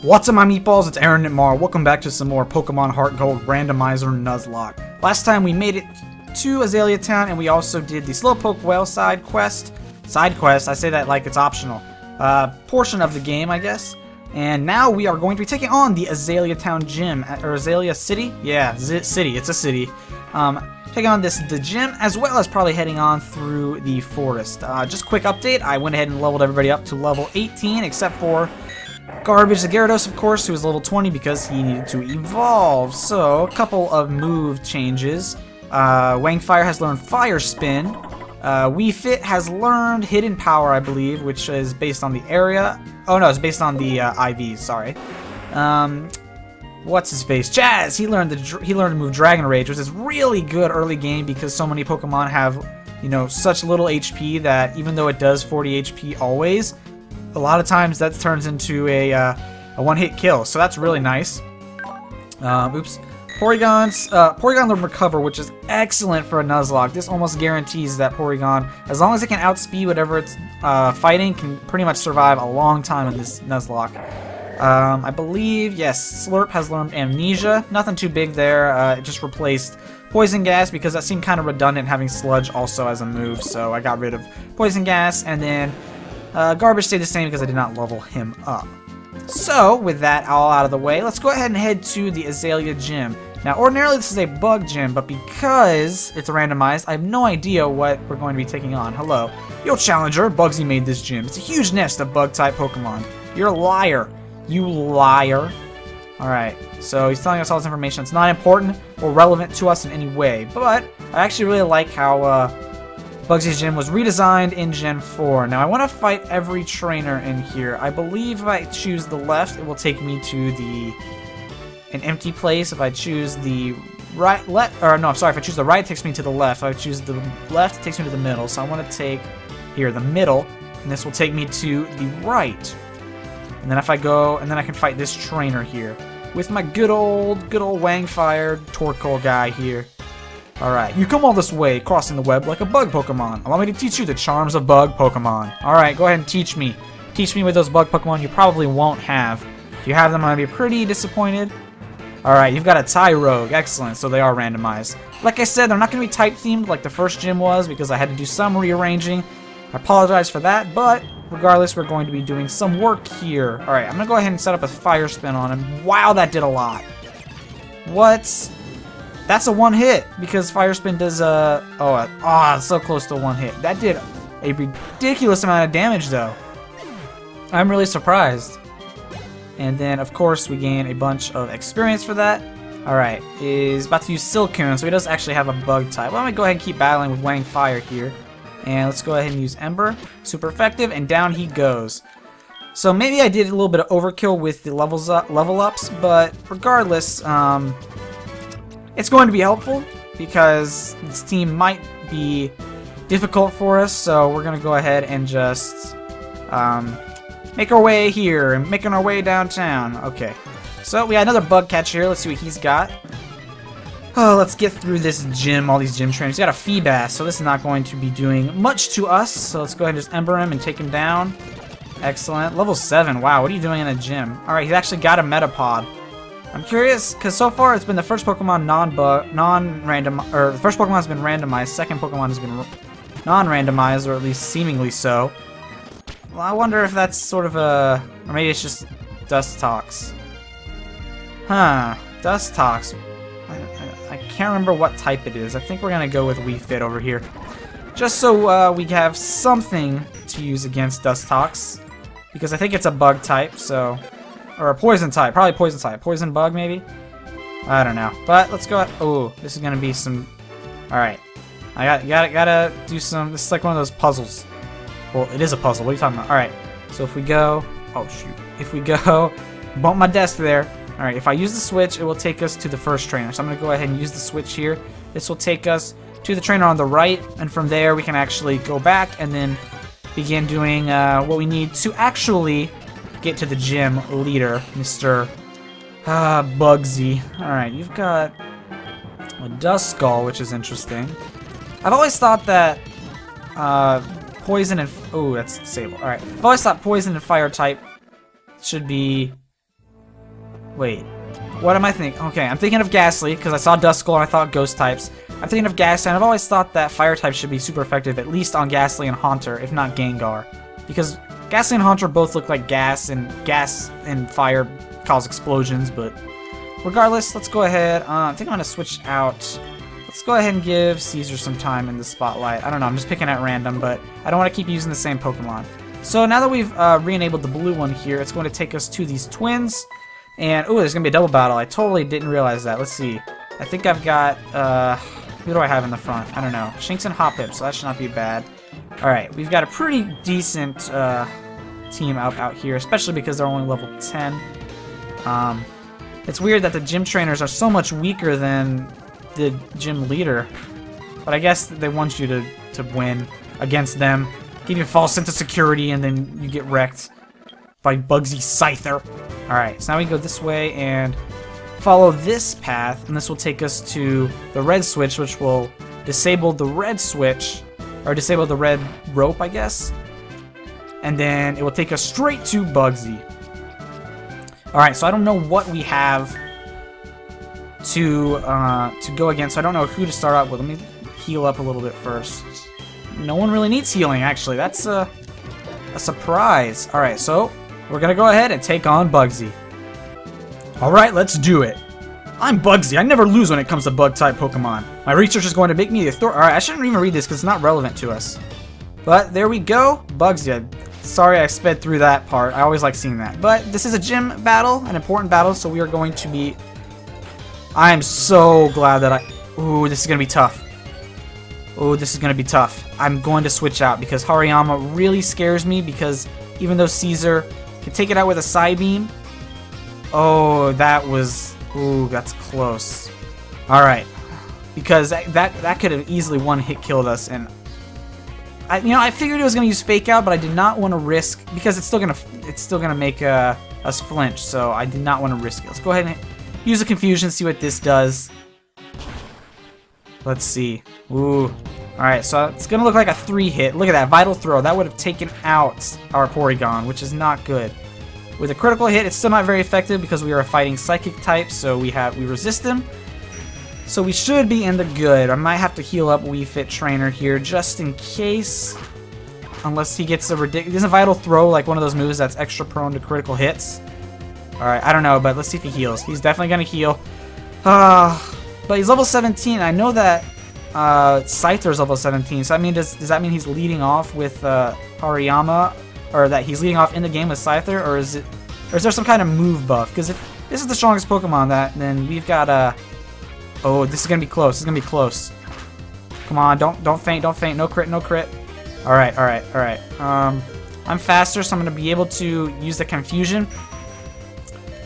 What's up my meatballs, it's Aaronitmar. Welcome back to some more Pokémon HeartGold Randomizer Nuzlocke. Last time we made it to Azalea Town and we also did the Slowpoke Whale side quest, I say that like it's optional, portion of the game I guess. And now we are going to be taking on the Azalea Town gym, or Azalea City? Yeah, city, it's a city. Taking on the gym, as well as probably heading on through the forest. Just quick update, I went ahead and leveled everybody up to level 18, except for Garbage the Gyarados, of course, who was level 20 because he needed to evolve. So, a couple of move changes. Wangfire has learned Fire Spin. Wii Fit has learned Hidden Power, I believe, which is based on the area. Oh no, it's based on the IVs, sorry. What's his face? Jazz! He learned to move Dragon Rage, which is really good early game because so many Pokemon have, you know, such little HP that even though it does 40 HP always, a lot of times that turns into a one-hit kill, so that's really nice. Oops. Porygon learned Recover, which is excellent for a Nuzlocke. This almost guarantees that Porygon, as long as it can outspeed whatever it's fighting, can pretty much survive a long time in this Nuzlocke. I believe, yes, Slurp has learned Amnesia. Nothing too big there. It just replaced Poison Gas because that seemed kind of redundant having Sludge also as a move, so I got rid of Poison Gas, and then Garbage stayed the same because I did not level him up. So, with that all out of the way, let's go ahead and head to the Azalea Gym. Now, ordinarily this is a bug gym, but because it's randomized, I have no idea what we're going to be taking on. Hello. Yo, Challenger, Bugsy made this gym. It's a huge nest of bug-type Pokemon. You're a liar. You liar. Alright, so he's telling us all this information. It's not important or relevant to us in any way, but I actually really like how Bugsy's gym was redesigned in Gen 4. Now I want to fight every trainer in here. I believe if I choose the left, it will take me to an empty place. If I choose the right, if I choose the right, it takes me to the left. If I choose the left, it takes me to the middle. So I want to take here the middle, and this will take me to the right. And then if I go, and then I can fight this trainer here with my good old Wangfire Torkoal guy here. Alright, you come all this way, crossing the web like a bug Pokemon. Allow me to teach you the charms of bug Pokemon. Alright, go ahead and teach me. Teach me with those bug Pokemon you probably won't have. If you have them, I'm going to be pretty disappointed. Alright, you've got a Tyrogue. Excellent, so they are randomized. Like I said, they're not going to be type-themed like the first gym was because I had to do some rearranging. I apologize for that, but regardless, we're going to be doing some work here. Alright, I'm going to go ahead and set up a Fire Spin on him. Wow, that did a lot. What? That's a one-hit, because Fire Spin does, it's so close to a one-hit. That did a ridiculous amount of damage, though. I'm really surprised. And then, of course, we gain a bunch of experience for that. Alright, he's about to use Silcoon, so he does actually have a bug type. Well, I'm going to go ahead and keep battling with Wangfire here. And let's go ahead and use Ember. Super effective, and down he goes. So maybe I did a little bit of overkill with the level ups, but regardless, it's going to be helpful because this team might be difficult for us, so we're going to go ahead and just make our way here and making our way downtown. Okay, so we got another bug catch here. Let's see what he's got. Oh, let's get through this gym, all these gym trainers. He's got a Feebas, so this is not going to be doing much to us. So let's go ahead and just Ember him and take him down. Excellent. Level 7. Wow, what are you doing in a gym? Alright, he's actually got a Metapod. I'm curious, because so far it's been the first Pokemon the first Pokemon has been randomized, second Pokemon has been non-randomized, or at least seemingly so. Well, I wonder if that's sort of or maybe it's just Dustox. Huh, Dustox. I can't remember what type it is. I think we're going to go with Wii Fit over here. Just so we have something to use against Dustox, because I think it's a bug type, so... Or a poison type, probably poison type. Poison bug, maybe? I don't know. But let's go. Oh, this is gonna be some. Alright. I gotta do some. This is like one of those puzzles. Well, it is a puzzle. What are you talking about? Alright. So if we go. Oh, shoot. If we go. Bump my desk there. Alright, if I use the switch, it will take us to the first trainer. So I'm gonna go ahead and use the switch here. This will take us to the trainer on the right. And from there, we can actually go back and then begin doing what we need to actually get to the gym leader, Mr. Bugsy. Alright, you've got a Duskull, which is interesting. I've always thought that poison and... Oh, that's Sable. Alright. I've always thought poison and fire type should be Wait. What am I thinking? Okay, I'm thinking of Ghastly, because I saw Duskull and I thought Ghost types. I'm thinking of Ghastly, and I've always thought that Fire type should be super effective, at least on Ghastly and Haunter, if not Gengar. Because Ghastly and Haunter both look like gas and fire cause explosions, but regardless, let's go ahead. I think I'm going to switch out. Let's go ahead and give Caesar some time in the spotlight. I don't know, I'm just picking at random, but I don't want to keep using the same Pokemon. So now that we've re-enabled the blue one here, it's going to take us to these twins. And, ooh, there's going to be a double battle. I totally didn't realize that. Let's see. I think I've got, who do I have in the front? I don't know. Shinx and Hoppip, so that should not be bad. Alright, we've got a pretty decent team out here, especially because they're only level 10. It's weird that the gym trainers are so much weaker than the gym leader. But I guess they want you to win against them. Give you a false sense of security, and then you get wrecked by Bugsy Scyther. Alright, so now we go this way and follow this path, and this will take us to the red switch, which will disable the red switch, or disable the red rope, I guess. And then it will take us straight to Bugsy. Alright, so I don't know what we have to go against, so I don't know who to start out with. Let me heal up a little bit first. No one really needs healing, actually. That's a surprise. Alright, so we're gonna go ahead and take on Bugsy. Alright, let's do it. I'm Bugsy. I never lose when it comes to bug-type Pokemon. My research is going to make me the authority. Alright, I shouldn't even read this because it's not relevant to us. But there we go. Bugsy. Sorry I sped through that part. I always like seeing that. But this is a gym battle, an important battle, so we are going to be... I am so glad that Ooh, this is going to be tough. Oh, this is going to be tough. I'm going to switch out because Hariyama really scares me because even though Caesar can take it out with a Psybeam. Oh, that was... Ooh, that's close. Alright. Because that could have easily one-hit killed us, and... I figured it was going to use Fake Out, but I did not want to risk... Because it's still gonna make us flinch, so I did not want to risk it. Let's go ahead and use a Confusion, see what this does. Let's see. Ooh. Alright, so it's going to look like a 3-hit. Look at that, Vital Throw. That would have taken out our Porygon, which is not good. With a critical hit, it's still not very effective because we are fighting Psychic type, so we resist him. So we should be in the good. I might have to heal up Wii Fit Trainer here just in case. Unless he gets a ridiculous... Isn't Vital Throw like one of those moves that's extra prone to critical hits? Alright, I don't know, but let's see if he heals. He's definitely going to heal. But he's level 17. I know that Scyther's level 17. So I mean, does that mean he's leading off with Hariyama? Or that he's leading off in the game with Scyther? Or is there some kind of move buff? Because if this is the strongest Pokemon, then we've got oh, this is gonna be close. This is gonna be close. Come on, don't faint, don't faint. No crit, no crit. Alright, alright, alright. I'm faster, so I'm gonna be able to use the Confusion.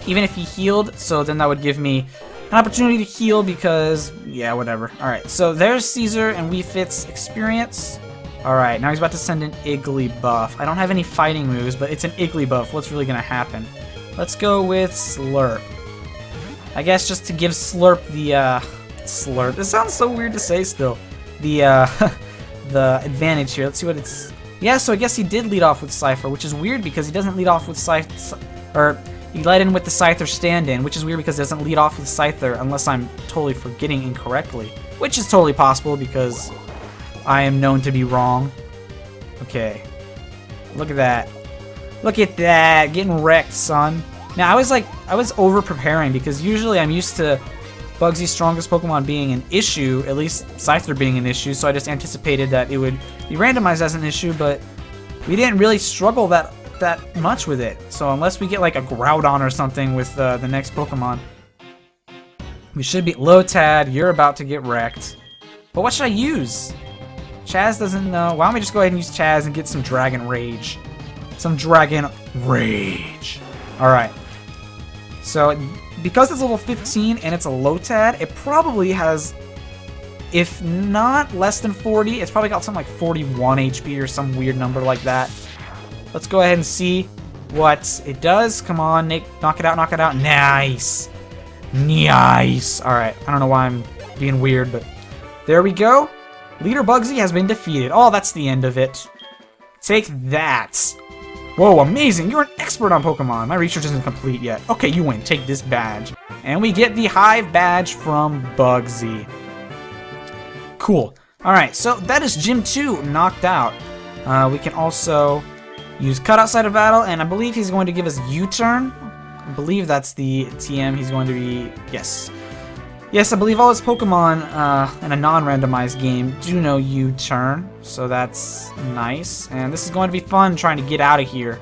Even if he healed, so then that would give me an opportunity to heal because, yeah, whatever. Alright, so there's Caesar and Wii Fit's experience. Alright, now he's about to send an Igglybuff. I don't have any fighting moves, but it's an Igglybuff. What's really going to happen? Let's go with Slurp. I guess just to give Slurp the, Slurp. It sounds so weird to say still. The, the advantage here. Let's see what it's... Yeah, so I guess he did lead off with Cypher, which is weird because he doesn't lead off with Scyther... Or, he led in with the Scyther stand-in, which is weird because it doesn't lead off with Scyther unless I'm totally forgetting incorrectly. Which is totally possible because... I am known to be wrong. Okay. Look at that. Look at that. Getting wrecked, son. Now, I was over-preparing because usually I'm used to Bugsy's strongest Pokemon being an issue, at least Scyther being an issue, so I just anticipated that it would be randomized as an issue, but we didn't really struggle that much with it. So unless we get like a Groudon or something with the next Pokemon, we should be... Lotad, you're about to get wrecked. But what should I use? Chaz doesn't know. Why don't we just go ahead and use Chaz and get some Dragon Rage? Some Dragon Rage. Alright. So, because it's level 15 and it's a Lotad, it probably has, if not less than 40, it's probably got something like 41 HP or some weird number like that. Let's go ahead and see what it does. Come on, Nick. Knock it out, knock it out. Nice. Nice. Alright, I don't know why I'm being weird, but there we go. Leader Bugsy has been defeated. Oh, that's the end of it. Take that. Whoa, amazing! You're an expert on Pokemon! My research isn't complete yet. Okay, you win. Take this badge. And we get the Hive badge from Bugsy. Cool. Alright, so that is Gym 2 knocked out. We can also use Cut Outside of Battle, and I believe he's going to give us U-Turn. I believe that's the TM he's going to be... Yes. Yes, I believe all his Pokemon in a non-randomized game do know U-Turn, so that's nice. And this is going to be fun trying to get out of here.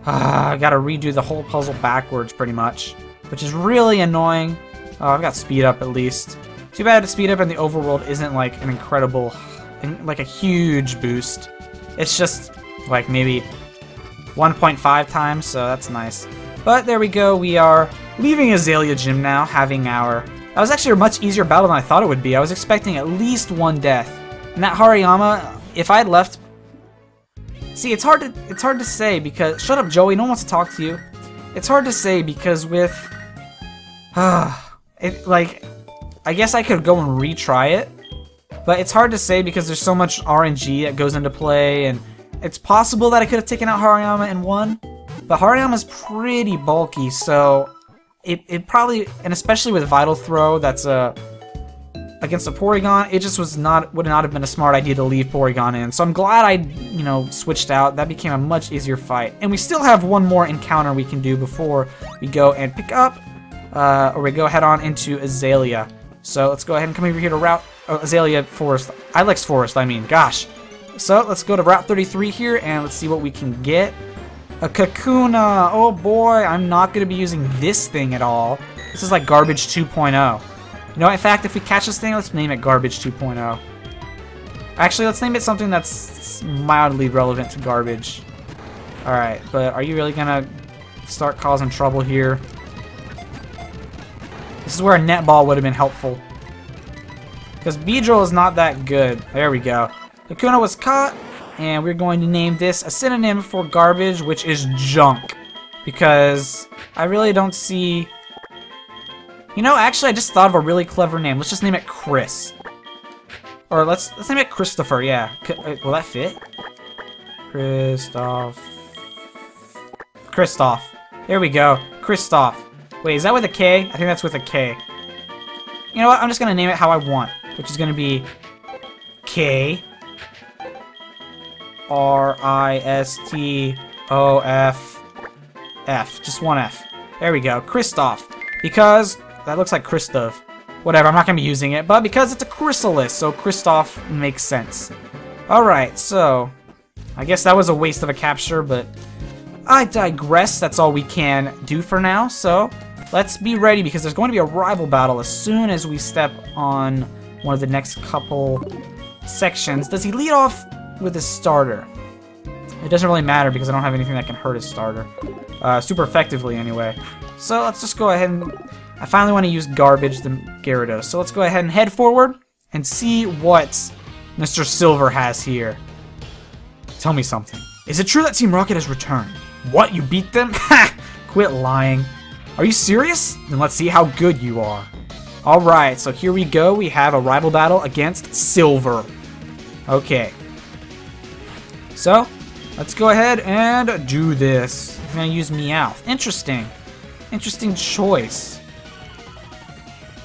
I gotta redo the whole puzzle backwards pretty much, which is really annoying. Oh, I've got speed up at least. Too bad speed up in the overworld isn't like an incredible, like a huge boost. It's just like maybe 1.5 times, so that's nice. But there we go, we are leaving Azalea Gym now, having our... That was actually a much easier battle than I thought it would be. I was expecting at least one death. And that Hariyama, if I had left... See, it's hard to say because... Shut up, Joey, no one wants to talk to you. It's hard to say because with... like, I guess I could go and retry it. But it's hard to say because there's so much RNG that goes into play, and it's possible that I could have taken out Hariyama and won. But Hariyama's pretty bulky, so it probably, and especially with Vital Throw, that's against a Porygon, it just would not have been a smart idea to leave Porygon in. So I'm glad I, switched out. That became a much easier fight. And we still have one more encounter we can do before we go and pick up, or we go head on into Azalea. So let's go ahead and come over here to Azalea Forest, Ilex Forest, I mean, gosh. So let's go to Route 33 here, and let's see what we can get. A Kakuna! Oh boy, I'm not going to be using this thing at all. This is like Garbage 2.0. You know, in fact, if we catch this thing, let's name it Garbage 2.0. Actually, let's name it something that's mildly relevant to Garbage. Alright, but are you really going to start causing trouble here? This is where a netball would have been helpful. Because Beedrill is not that good. There we go. Kakuna was caught. And we're going to name this a synonym for garbage, which is junk. Because I really don't see... actually I just thought of a really clever name. Let's just name it Chris. Or let's name it Christopher, yeah. Will that fit? Christoph. There we go. Christoph. Wait, is that with a K? I think that's with a K. You know what? I'm just going to name it how I want. Which is going to be K... R-I-S-T-O-F-F. Just one F. There we go. Christoph. Because that looks like Christoph. Whatever, I'm not going to be using it. But because it's a chrysalis, so Christoph makes sense. Alright, so... I guess that was a waste of a capture, but... I digress. That's all we can do for now. So, let's be ready because there's going to be a rival battle as soon as we step on one of the next couple sections. Does he lead off with his starter? It doesn't really matter because I don't have anything that can hurt his starter. Super effectively, anyway. So let's just go ahead and... I finally want to use Garbage the Gyarados. So let's go ahead and head forward and see what Mr. Silver has here. Tell me something. Is it true that Team Rocket has returned? What? You beat them? Ha! Quit lying. Are you serious? Then let's see how good you are. Alright, so here we go. We have a rival battle against Silver. Okay. So, let's go ahead and do this. I'm going to use Meowth. Interesting. Interesting choice.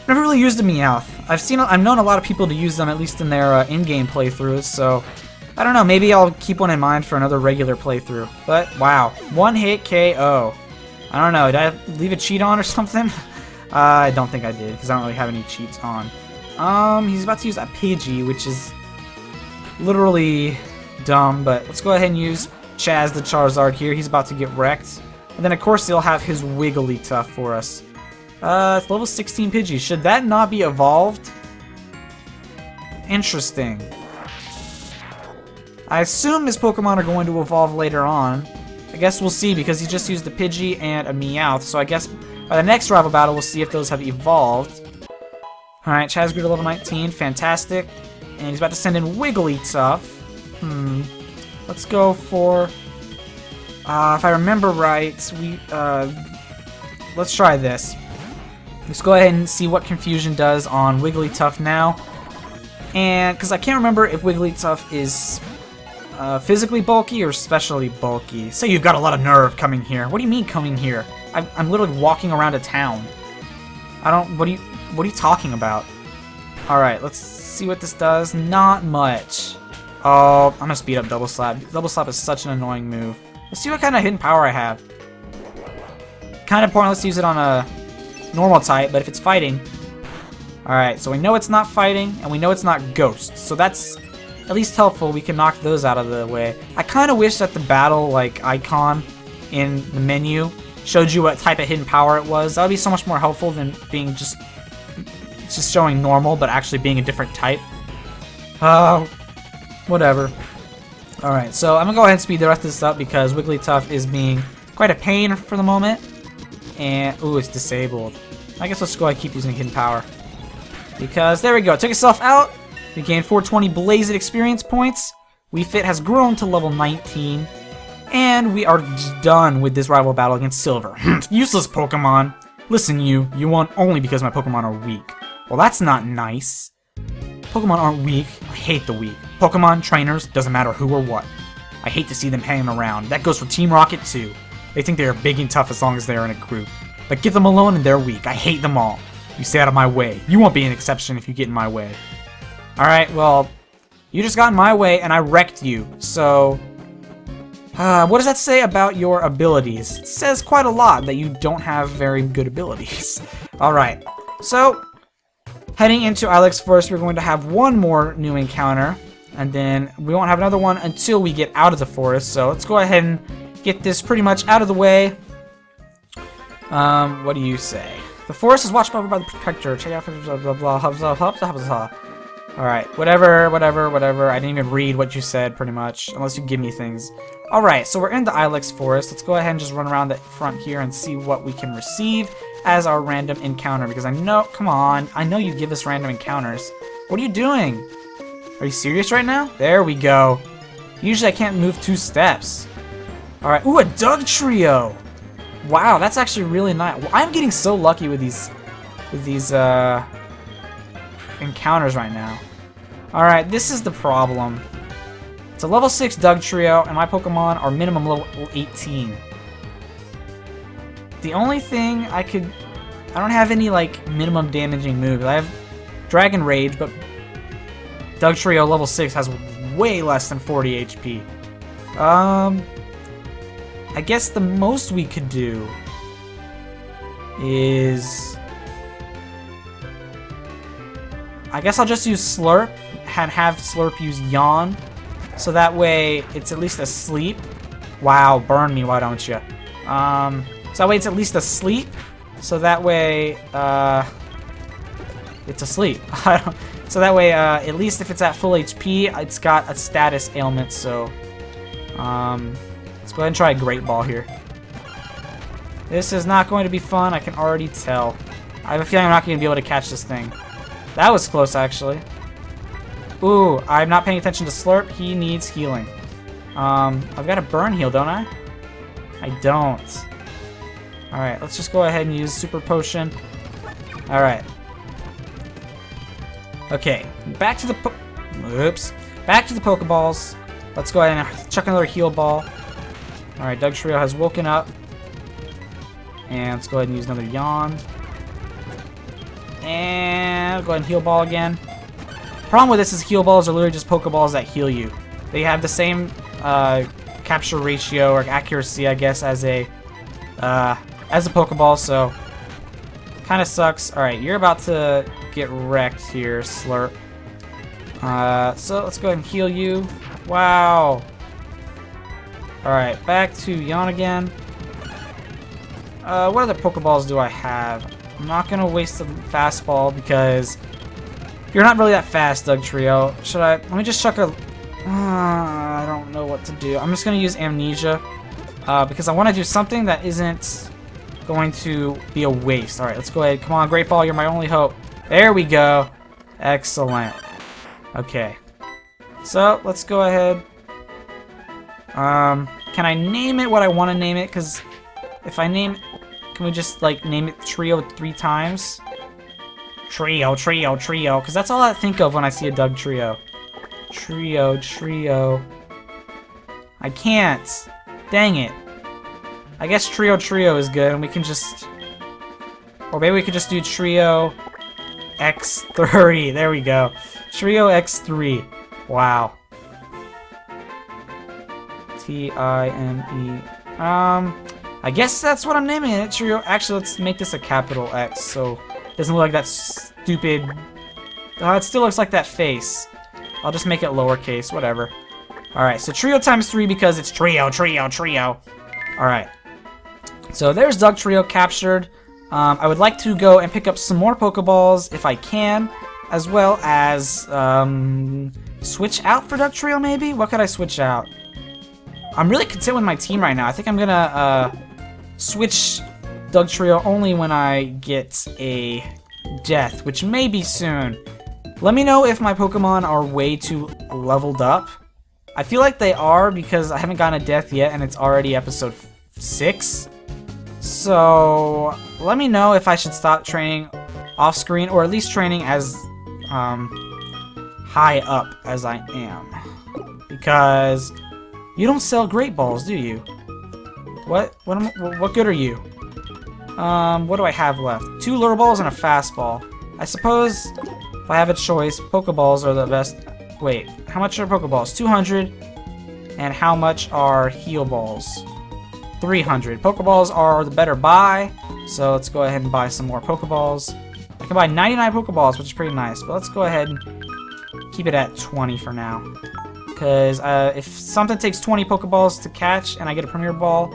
Never really used a Meowth. I've known a lot of people to use them, at least in their in-game playthroughs, so... I don't know, maybe I'll keep one in mind for another regular playthrough. But, wow. One hit KO. I don't know, did I leave a cheat on or something? I don't think I did, because I don't really have any cheats on. He's about to use a Pidgey, which is literally dumb, but let's go ahead and use Chaz the Charizard here. He's about to get wrecked. And then, of course, he'll have his Wigglytuff for us. It's level 16 Pidgey. Should that not be evolved? Interesting. I assume his Pokemon are going to evolve later on. I guess we'll see because he just used a Pidgey and a Meowth. So I guess by the next rival battle, we'll see if those have evolved. Alright, Chaz grew to level 19. Fantastic. And he's about to send in Wigglytuff. Let's go for... if I remember right, let's try this. Let's go ahead and see what Confusion does on Wigglytuff now. And, because I can't remember if Wigglytuff is... physically bulky or specially bulky? Say you've got a lot of nerve coming here. What do you mean coming here? I'm literally walking around a town. What are you talking about? Alright, let's see what this does. Not much. Oh, I'm gonna speed up Double Slap. Double Slap is such an annoying move. Let's see what kind of hidden power I have. Kind of pointless to use it on a normal type, but if it's fighting... Alright, so we know it's not fighting, and we know it's not ghost. So that's at least helpful. We can knock those out of the way. I kind of wish that the battle icon in the menu showed you what type of hidden power it was. That would be so much more helpful than being just showing normal, but actually being a different type. Whatever. Alright, so I'm going to go ahead and speed the rest of this up because Wigglytuff is being quite a pain for the moment. And, ooh, it's disabled. I guess let's go ahead and keep using hidden power. Because, there we go, it took itself out. We gained 420 Blazed experience points. Wii Fit has grown to level 19. And we are done with this rival battle against Silver. Useless Pokemon. Listen, you won only because my Pokemon are weak. Well, that's not nice. Pokemon aren't weak. I hate the weak. Pokemon, trainers, doesn't matter who or what. I hate to see them hanging around. That goes for Team Rocket too. They think they are big and tough as long as they are in a group. But get them alone and they're weak. I hate them all. You stay out of my way. You won't be an exception if you get in my way. Alright, well, you just got in my way and I wrecked you. So, what does that say about your abilities? It says quite a lot that you don't have very good abilities. Alright, so, heading into Ilex Forest, we're going to have one more new encounter. And then we won't have another one until we get out of the forest. So let's go ahead and get this pretty much out of the way. What do you say? The forest is watched over by the protector. Check out blah blah blah. Alright, whatever. I didn't even read what you said pretty much, unless you give me things. Alright, so we're in the Ilex Forest. Let's go ahead and just run around the front here and see what we can receive as our random encounter. Because I know, come on, I know you give us random encounters. What are you doing? Are you serious right now? There we go. Usually I can't move 2 steps. Alright, ooh, a Dugtrio! Wow, that's actually really nice. Well, I'm getting so lucky with these encounters right now. Alright, this is the problem. It's a level 6 Dugtrio, and my Pokemon are minimum level 18. The only thing I don't have any, minimum damaging moves. I have Dragon Rage, but Dugtrio level 6 has way less than 40 HP. I guess the most we could do is... I guess I'll just use Slurp and have Slurp use Yawn. So that way it's at least asleep. Wow, burn me, why don't you? So that way it's at least asleep. So that way, it's asleep. So that way, at least if it's at full HP, it's got a status ailment, so... let's go ahead and try a Great Ball here. This is not going to be fun, I can already tell. I have a feeling I'm not going to be able to catch this thing. That was close, actually. Ooh, I'm not paying attention to Slurp. He needs healing. I've got a Burn Heal, don't I? I don't. Alright, let's just go ahead and use Super Potion. Alright. Okay, back to the back to the Pokeballs. Let's go ahead and chuck another Heal Ball. Alright, Dugtrio has woken up. And let's go ahead and use another Yawn. And go ahead and Heal Ball again. Problem with this is Heal Balls are literally just Pokeballs that heal you. They have the same capture ratio or accuracy, I guess, as a Pokeball, so kind of sucks. Alright, you're about to get wrecked here, Slurp. So let's go ahead and heal you. Wow. Alright, back to Yawn again. What other Pokeballs do I have? I'm not going to waste the fastball because you're not really that fast, Dugtrio. Should I? Let me just chuck a... I don't know what to do. I'm just going to use Amnesia because I want to do something that isn't going to be a waste. Alright, let's go ahead. Come on, Great Ball, you're my only hope. There we go. Excellent. Okay. So, let's go ahead. Can I name it what I want to name it? Because if I name... Can we just, name it Trio 3 times? Trio. Because that's all I think of when I see a Dugtrio. Trio. I can't. Dang it. I guess Trio is good, and we can just... Or maybe we could just do Trio X30. There we go. Trio X3. Wow. T-I-M-E. I guess that's what I'm naming it. Trio. Actually, let's make this a capital X, so it doesn't look like that stupid... it still looks like that face. I'll just make it lowercase, whatever. Alright, so Trio times 3 because it's Trio. Alright. So there's Dugtrio captured. I would like to go and pick up some more Pokeballs if I can, as well as switch out for Dugtrio maybe? What could I switch out? I'm really content with my team right now. I think I'm gonna switch Dugtrio only when I get a death, which may be soon. Let me know if my Pokemon are way too leveled up. I feel like they are because I haven't gotten a death yet and it's already episode 6. So let me know if I should stop training off screen or at least training as high up as I am. Because you don't sell Great Balls, do you? What good are you? What do I have left? 2 Lure Balls and a Fastball. I suppose if I have a choice, Pokeballs are the best. Wait, how much are Pokeballs? 200. And how much are Heal Balls? 300. Pokeballs are the better buy, so let's go ahead and buy some more Pokeballs. I can buy 99 Pokeballs, which is pretty nice, but let's go ahead and keep it at 20 for now. Because if something takes 20 Pokeballs to catch and I get a Premier Ball,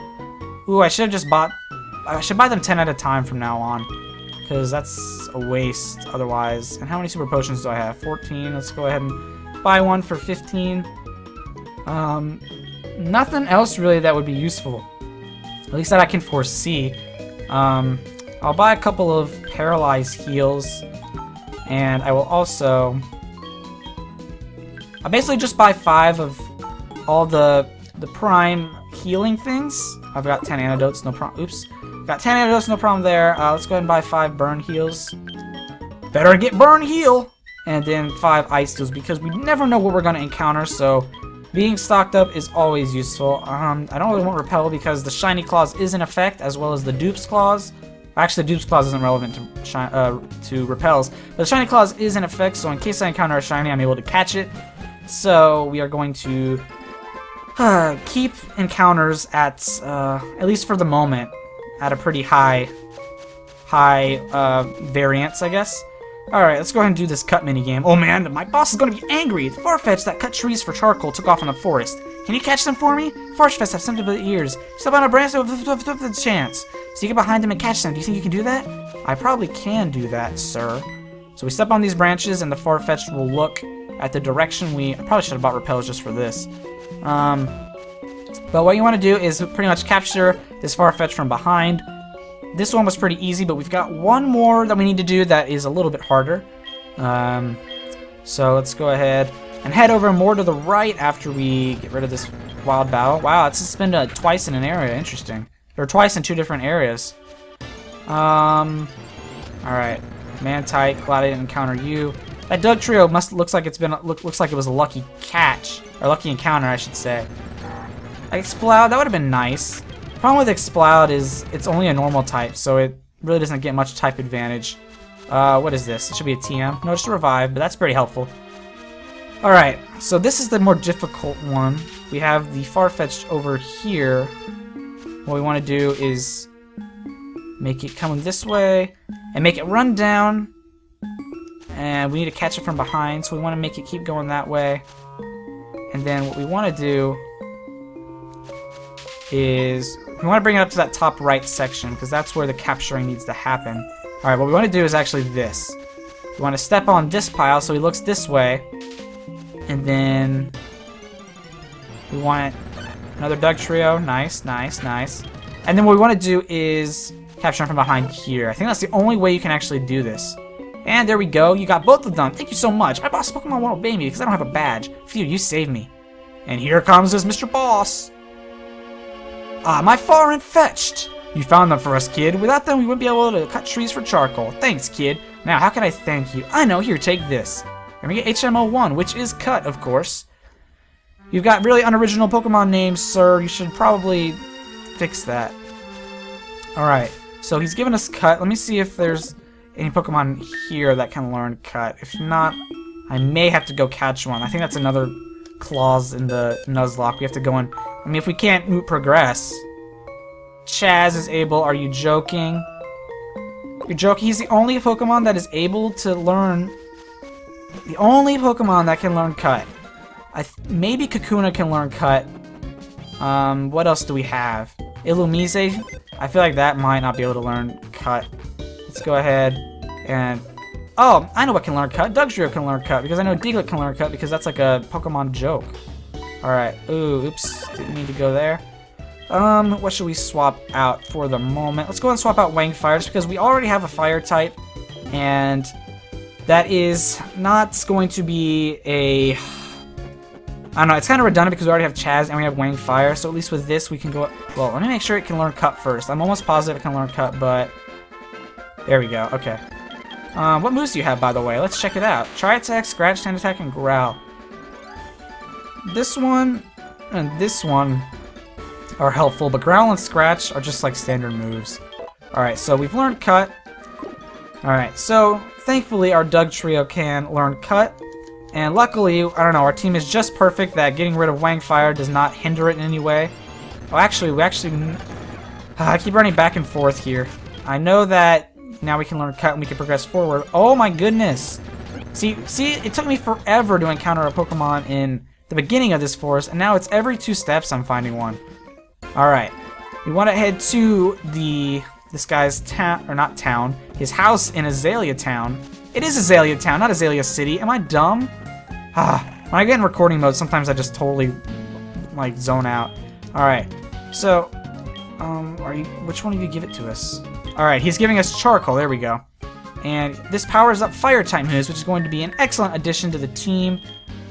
ooh, I should have just bought... I should buy them 10 at a time from now on. Because that's a waste otherwise. And how many Super Potions do I have? 14. Let's go ahead and buy one for 15. Nothing else really that would be useful. At least that I can foresee. I'll buy a couple of Paralyzed Heals. And I will also... I'll basically just buy 5 of all the prime healing things. I've got 10 antidotes, no problem. Oops. Got 10 antidotes, no problem there. Let's go ahead and buy 5 burn heals. Better get burn heal! And then 5 ice heals because we never know what we're going to encounter, so being stocked up is always useful. I don't really want Repel because the Shiny Clause is in effect, as well as the Dupes Clause. Actually, the Dupes Clause isn't relevant to Repels, but the Shiny Clause is in effect, so in case I encounter a Shiny, I'm able to catch it. So we are going to keep encounters at least for the moment, at a pretty high variance, I guess. Alright, let's go ahead and do this cut minigame. Oh man, my boss is going to be angry! The Farfetch'd that cut trees for charcoal took off in the forest. Can you catch them for me? Farfetch'd have sensitive ears. Step on a branch with a chance. So you get behind them and catch them. Do you think you can do that? I probably can do that, sir. So we step on these branches and the Farfetch'd will look at the direction I probably should have bought repels just for this. But what you want to do is pretty much capture this Farfetch'd from behind. This one was pretty easy, but we've got one more that we need to do that is a little bit harder. So let's go ahead and head over more to the right after we get rid of this wild battle. Wow, it's just been twice in an area. Interesting. Or twice in 2 different areas. Alright. Man-type, glad I didn't encounter you. That Dugtrio looks like it was a lucky catch. Or lucky encounter, I should say. Exploud, that would have been nice. The problem with Exploud is it's only a normal type, so it really doesn't get much type advantage. What is this? It should be a TM. No, just a revive, but that's pretty helpful. Alright, so this is the more difficult one. We have the Farfetch'd over here. What we want to do is make it come this way and make it run down. And we need to catch it from behind, so we want to make it keep going that way. And then what we want to do is we want to bring it up to that top right section because that's where the capturing needs to happen. Alright, what we want to do is actually this. We want to step on this pile so he looks this way. And then we want another Dugtrio. Nice, nice, nice. And then what we want to do is capture him from behind here. I think that's the only way you can actually do this. And there we go. You got both of them. Thank you so much. My boss Pokemon won't obey me because I don't have a badge. Phew, you saved me. And here comes this Mr. Boss. Ah, my Farfetch'd. You found them for us, kid. Without them, we wouldn't be able to cut trees for charcoal. Thanks, kid. Now, how can I thank you? I know. Here, take this. And we get HMO1, which is cut, of course. You've got really unoriginal Pokemon names, sir. You should probably fix that. Alright, so he's given us Cut. Let me see if there's any Pokemon here that can learn Cut. If not, I may have to go catch one. I think that's another clause in the Nuzlocke. We have to go in. I mean, if we can't progress. Chaz is able. Are you joking? You're joking? He's the only Pokemon that is able to learn... The only Pokemon that can learn Cut. Maybe Kakuna can learn Cut. What else do we have? Illumise? I feel like that might not be able to learn Cut. Let's go ahead and... Oh, I know what can learn Cut. Dugtrio can learn Cut, because I know Diglett can learn Cut, because that's like a Pokemon joke. Alright. Ooh, oops. Didn't mean to go there. What should we swap out for the moment? Let's go and swap out Wang Fire, just because we already have a Fire type, and that is not going to be a... I don't know, it's kind of redundant because we already have Chaz and we have Wang Fire, so at least with this we can go... Well, let me make sure it can learn Cut first. I'm almost positive it can learn Cut, but... There we go, okay. What moves do you have, by the way? Let's check it out. Try Attack, Scratch, Stand Attack, and Growl. This one and this one are helpful, but Growl and Scratch are just like standard moves. Alright, so we've learned Cut. Alright, so thankfully our Dugtrio can learn Cut. And luckily, I don't know, our team is just perfect that getting rid of Wang Fire does not hinder it in any way. Oh, actually, I keep running back and forth here. I know that now we can learn Cut and we can progress forward. Oh my goodness! See, it took me forever to encounter a Pokemon in the beginning of this forest, and now it's every 2 steps I'm finding one. Alright, we want to head to this guy's town, or not town, his house in Azalea Town. It is Azalea Town, not Azalea City. Am I dumb? When I get in recording mode, sometimes I just totally, like, zone out. Alright, so, which one of you give it to us? Alright, he's giving us Charcoal, there we go. And this powers up Fire-type moves, which is going to be an excellent addition to the team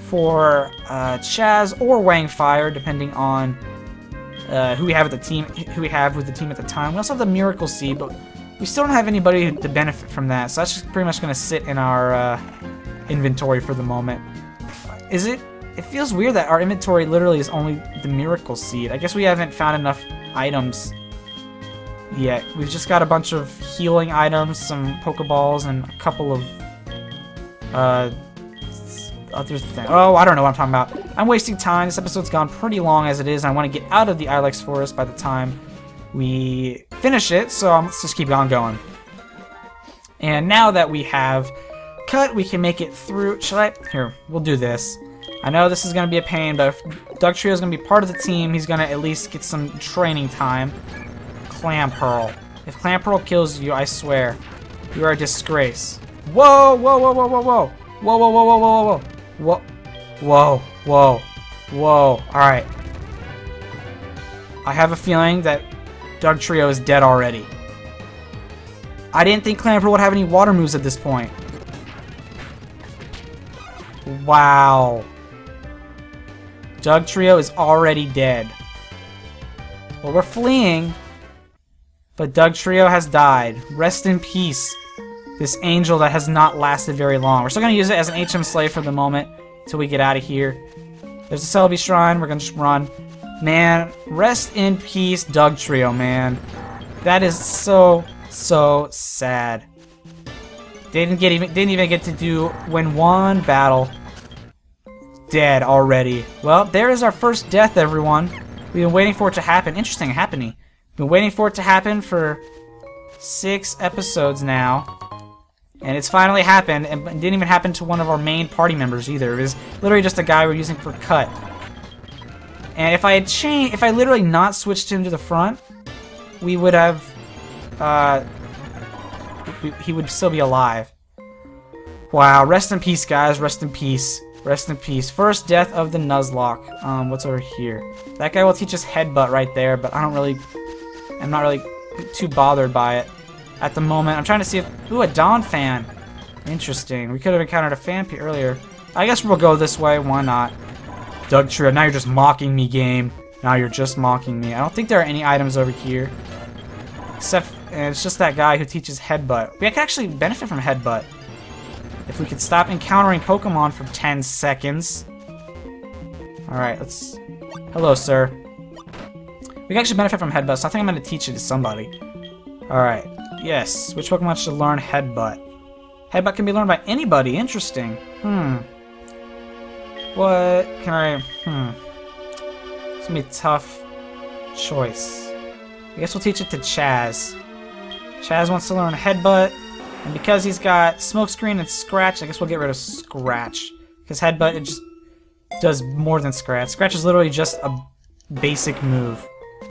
for Chaz or Wang Fire, depending on who we have with the team at the time. We also have the Miracle Seed, but we still don't have anybody to benefit from that, so that's just pretty much going to sit in our inventory for the moment. It feels weird that our inventory literally is only the Miracle Seed. I guess we haven't found enough items yet. We've just got a bunch of healing items, some Pokeballs, and a couple of other things. Oh, I don't know what I'm talking about. I'm wasting time. This episode's gone pretty long as it is. I want to get out of the Ilex Forest by the time we finish it, so let's just keep on going. And now that we have Cut, we can make it through. Here, we'll do this. I know this is going to be a pain, but if Dugtrio is going to be part of the team, he's going to at least get some training time. Clamperl. If Clamperl kills you, I swear, you are a disgrace. Whoa, whoa, whoa, whoa, whoa, whoa. Whoa, whoa, whoa, whoa, whoa, whoa. Whoa, whoa, whoa. Alright. I have a feeling that Dugtrio is dead already. I didn't think Clamperl would have any water moves at this point. Wow. Dugtrio is already dead. Well, we're fleeing, but Dugtrio has died. Rest in peace, this angel that has not lasted very long. We're still going to use it as an HM slave for the moment until we get out of here. There's a Celebi Shrine. We're going to just run. Man, rest in peace, Dugtrio, man. That is so sad. They didn't even get to win one battle. Dead already. Well, there is our first death, everyone. We've been waiting for it to happen. Interesting, happening. We've been waiting for it to happen for 6 episodes now. And it's finally happened, and it didn't even happen to one of our main party members either. It was literally just a guy we're using for Cut. And if I had literally not switched him to the front, we would have, he would still be alive. Wow, rest in peace, guys, rest in peace. Rest in peace. First death of the Nuzlocke. What's over here? That guy will teach us Headbutt right there, but I'm not really too bothered by it at the moment. I'm trying to see if... Ooh, a Dawn fan. Interesting. We could have encountered a Phanpy earlier. I guess we'll go this way. Why not? Dugtrio, now you're just mocking me, game. Now you're just mocking me. I don't think there are any items over here. Except, it's just that guy who teaches Headbutt. We can actually benefit from Headbutt. If we could stop encountering Pokemon for 10 seconds. Alright, let's... Hello, sir. We can actually benefit from Headbutt, so I think I'm going to teach it to somebody. Alright. Yes. Which Pokemon should learn Headbutt? Headbutt can be learned by anybody. Interesting. What can I... It's going to be a tough choice. I guess we'll teach it to Chaz. Chaz wants to learn Headbutt. And because he's got Smokescreen and Scratch, I guess we'll get rid of Scratch. Because Headbutt, it just does more than Scratch. Scratch is literally just a basic move.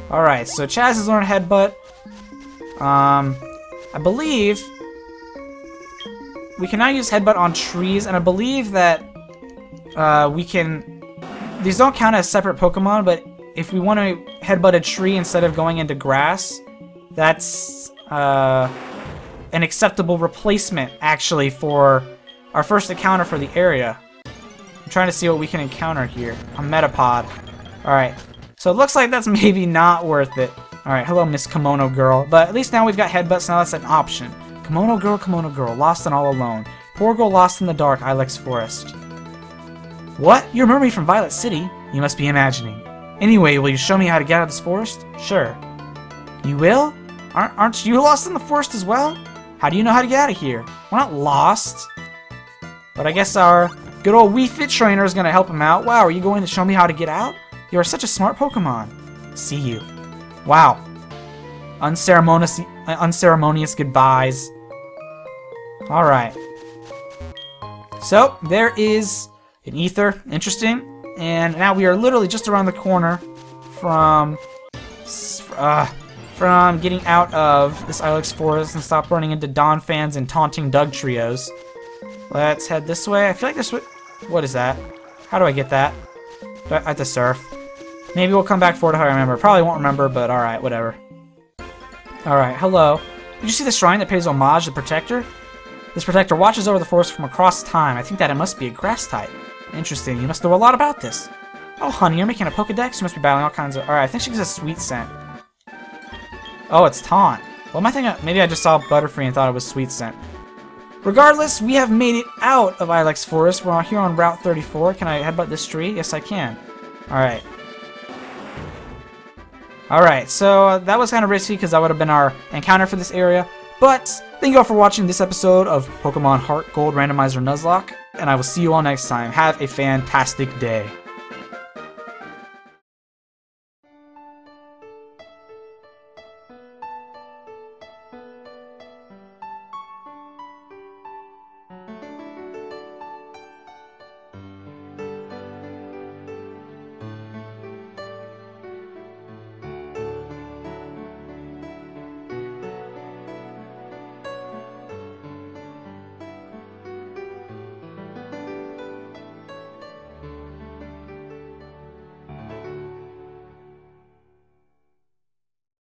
Alright, so Chaz has learned Headbutt. I believe we can now use Headbutt on trees, and I believe that we can... These don't count as separate Pokemon, but if we want to Headbutt a tree instead of going into grass, that's an acceptable replacement, actually, for our first encounter for the area. I'm trying to see what we can encounter here. A Metapod. Alright, so it looks like that's maybe not worth it. Alright, hello, Miss Kimono Girl. But at least now we've got Headbutt, so now that's an option. Kimono Girl, lost and all alone. Poor girl lost in the dark, Ilex Forest. What? You're a mermaid from Violet City? You must be imagining. Anyway, will you show me how to get out of this forest? Sure. You will? Aren't you lost in the forest as well? How do you know how to get out of here? We're not lost. But I guess our good old Wii Fit trainer is going to help him out. Wow, are you going to show me how to get out? You are such a smart Pokemon. See you. Wow. Unceremonious goodbyes. Alright. So, there is an Ether. Interesting. And now we are literally just around the corner from getting out of this Ilex Forest and stop running into Dawn fans and taunting Doug trios. Let's head this way. I feel like this way... What is that? How do I get that? Do I have to surf? Maybe we'll come back for it if I remember. Probably won't remember, but alright, whatever. Alright, hello. Did you see the shrine that pays homage to the Protector? This Protector watches over the forest from across time. I think that it must be a grass type. Interesting. You must know a lot about this. Oh, honey, you're making a Pokedex? You must be battling all kinds of... Alright, I think she gives a sweet scent. Oh, it's Taunt. What am I thinking? Maybe I just saw Butterfree and thought it was Sweet Scent. Regardless, we have made it out of Ilex Forest. We're here on Route 34. Can I headbutt this tree? Yes, I can. Alright. Alright, so that was kind of risky because that would have been our encounter for this area. But thank you all for watching this episode of Pokemon HeartGold Randomizer Nuzlocke. And I will see you all next time. Have a fantastic day.